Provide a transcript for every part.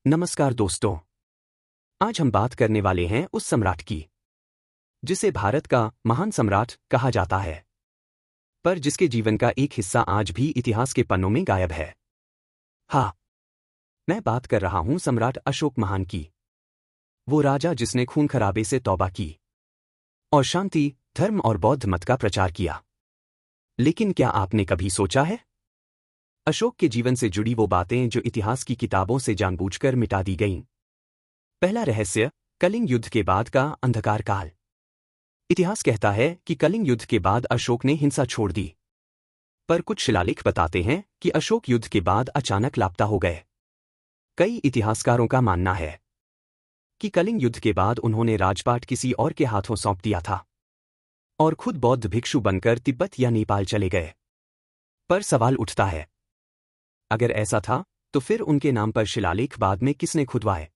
नमस्कार दोस्तों। आज हम बात करने वाले हैं उस सम्राट की जिसे भारत का महान सम्राट कहा जाता है, पर जिसके जीवन का एक हिस्सा आज भी इतिहास के पन्नों में गायब है। हाँ, मैं बात कर रहा हूं सम्राट अशोक महान की, वो राजा जिसने खून खराबे से तौबा की और शांति, धर्म और बौद्ध मत का प्रचार किया। लेकिन क्या आपने कभी सोचा है अशोक के जीवन से जुड़ी वो बातें जो इतिहास की किताबों से जानबूझकर मिटा दी गईं? पहला रहस्य, कलिंग युद्ध के बाद का अंधकार काल। इतिहास कहता है कि कलिंग युद्ध के बाद अशोक ने हिंसा छोड़ दी, पर कुछ शिलालेख बताते हैं कि अशोक युद्ध के बाद अचानक लापता हो गए। कई इतिहासकारों का मानना है कि कलिंग युद्ध के बाद उन्होंने राजपाट किसी और के हाथों सौंप दिया था और खुद बौद्ध भिक्षु बनकर तिब्बत या नेपाल चले गए। पर सवाल उठता है, अगर ऐसा था तो फिर उनके नाम पर शिलालेख बाद में किसने खुदवाए?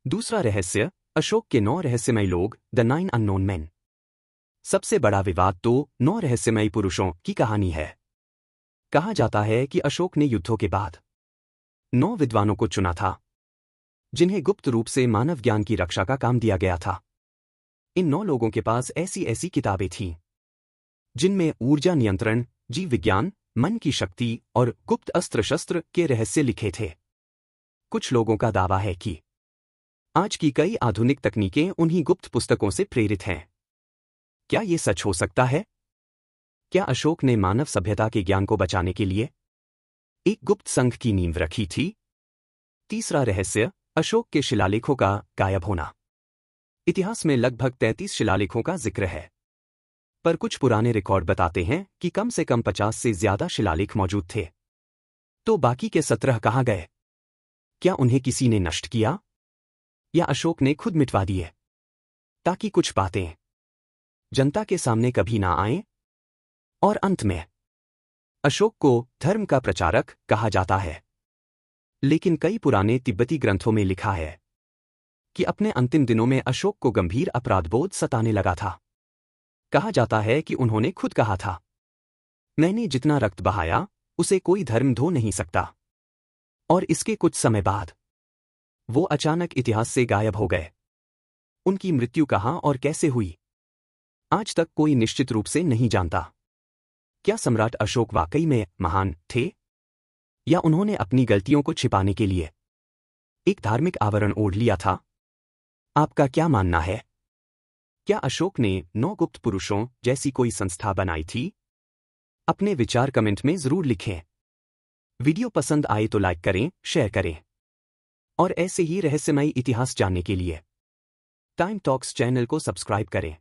दूसरा रहस्य, अशोक के 9 रहस्यमयी लोग, द 9 अननोन मैन। सबसे बड़ा विवाद तो 9 रहस्यमयी पुरुषों की कहानी है। कहा जाता है कि अशोक ने युद्धों के बाद 9 विद्वानों को चुना था, जिन्हें गुप्त रूप से मानव ज्ञान की रक्षा का काम दिया गया था। इन 9 लोगों के पास ऐसी ऐसी किताबें थीं जिनमें ऊर्जा नियंत्रण, जीव विज्ञान, मन की शक्ति और गुप्त अस्त्र शस्त्र के रहस्य लिखे थे। कुछ लोगों का दावा है कि आज की कई आधुनिक तकनीकें उन्हीं गुप्त पुस्तकों से प्रेरित हैं। क्या ये सच हो सकता है? क्या अशोक ने मानव सभ्यता के ज्ञान को बचाने के लिए एक गुप्त संघ की नींव रखी थी? तीसरा रहस्य, अशोक के शिलालेखों का गायब होना। इतिहास में लगभग 33 शिलालेखों का जिक्र है, पर कुछ पुराने रिकॉर्ड बताते हैं कि कम से कम 50 से ज्यादा शिलालेख मौजूद थे। तो बाकी के 17 कहाँ गए? क्या उन्हें किसी ने नष्ट किया या अशोक ने खुद मिटवा दिए ताकि कुछ बातें जनता के सामने कभी ना आएं? और अंत में, अशोक को धर्म का प्रचारक कहा जाता है, लेकिन कई पुराने तिब्बती ग्रंथों में लिखा है कि अपने अंतिम दिनों में अशोक को गंभीर अपराधबोध सताने लगा था। कहा जाता है कि उन्होंने खुद कहा था, मैंने जितना रक्त बहाया उसे कोई धर्म धो नहीं सकता। और इसके कुछ समय बाद वो अचानक इतिहास से गायब हो गए। उनकी मृत्यु कहाँ और कैसे हुई, आज तक कोई निश्चित रूप से नहीं जानता। क्या सम्राट अशोक वाकई में महान थे, या उन्होंने अपनी गलतियों को छिपाने के लिए एक धार्मिक आवरण ओढ़ लिया था? आपका क्या मानना है? क्या अशोक ने 9 गुप्त पुरुषों जैसी कोई संस्था बनाई थी? अपने विचार कमेंट में जरूर लिखें। वीडियो पसंद आए तो लाइक करें, शेयर करें, और ऐसे ही रहस्यमयी इतिहास जानने के लिए टाइम टॉक्स चैनल को सब्सक्राइब करें।